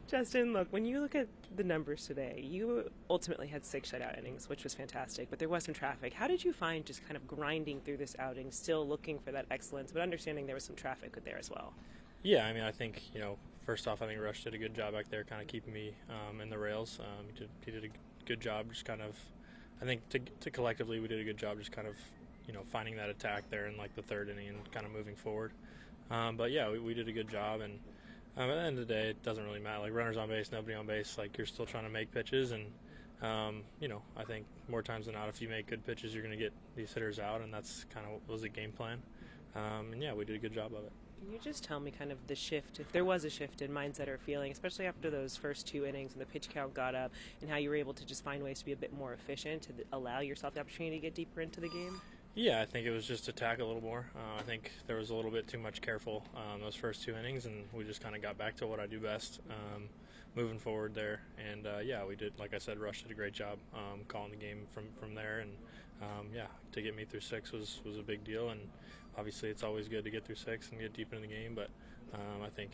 Justin, look, when you look at the numbers today, you ultimately had 6 shutout innings, which was fantastic, but there was some traffic. How did you find just kind of grinding through this outing, still looking for that excellence, but understanding there was some traffic there as well? Yeah, I mean, I think, first off, I think Rush did a good job back there kind of keeping me in the rails. He did a good job just kind of, I think to collectively we did a good job just kind of, finding that attack there in like the third inning and kind of moving forward. But yeah, we did a good job, and at the end of the day, it doesn't really matter. Like runners on base, nobody on base, like you're still trying to make pitches, and I think more times than not, if you make good pitches, you're going to get these hitters out, and that's kind of what was the game plan. And yeah, we did a good job of it. Can you just tell me kind of the shift, if there was a shift in mindset or feeling, especially after those first 2 innings and the pitch count got up, and how you were able to just find ways to be a bit more efficient to allow yourself the opportunity to get deeper into the game? Yeah, I think it was just attack a little more. I think there was a little bit too much careful those first 2 innings, and we just kind of got back to what I do best, moving forward there. And yeah, we did, like I said, Rush did a great job calling the game from there. And yeah, to get me through 6 was a big deal. And obviously, it's always good to get through 6 and get deep into the game. But I think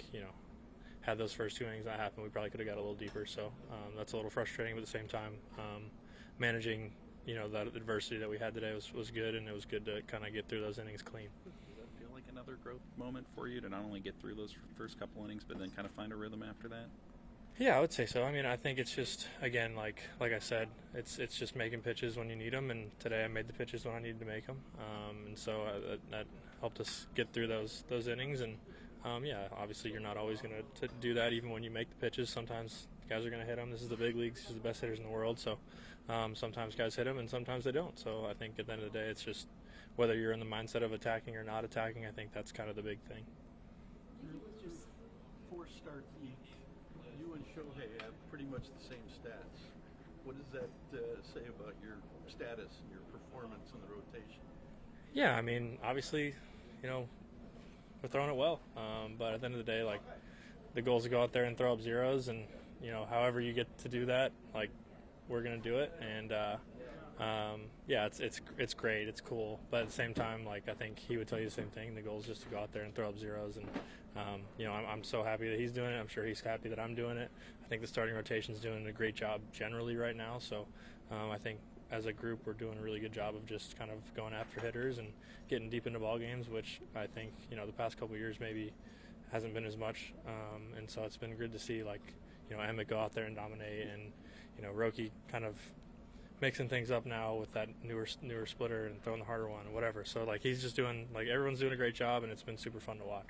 had those first 2 innings not happened, we probably could have got a little deeper. So that's a little frustrating, but at the same time, managing that adversity that we had today was good, and it was good to kind of get through those innings clean. Does that feel like another growth moment for you to not only get through those first couple innings, but then kind of find a rhythm after that? Yeah, I would say so. I mean, I think it's just, again, like I said, it's just making pitches when you need them, and today I made the pitches when I needed to make them, and so that helped us get through those innings. And yeah, obviously you're not always going to do that even when you make the pitches. Sometimes guys are going to hit them. This is the big leagues. These are the best hitters in the world, so sometimes guys hit them and sometimes they don't. So I think at the end of the day, it's just whether you're in the mindset of attacking or not attacking. I think that's kind of the big thing. Just 4 starts each. You and Shohei have pretty much the same stats. What does that say about your status and your performance in the rotation? Yeah, I mean, obviously, we're throwing it well, but at the end of the day, like the goal is to go out there and throw up zeros, and however you get to do that, like we're gonna do it. And yeah, it's great, it's cool, but at the same time, like I think he would tell you the same thing. The goal is just to go out there and throw up zeros, and I'm so happy that he's doing it. I'm sure he's happy that I'm doing it. I think the starting rotation is doing a great job generally right now. So I think as a group, we're doing a really good job of just kind of going after hitters and getting deep into ball games, which I think the past couple of years maybe hasn't been as much. And so it's been good to see Emmett go out there and dominate, and Roki kind of mixing things up now with that newer splitter and throwing the harder one and whatever. So like he's just doing, like everyone's doing a great job, and it's been super fun to watch.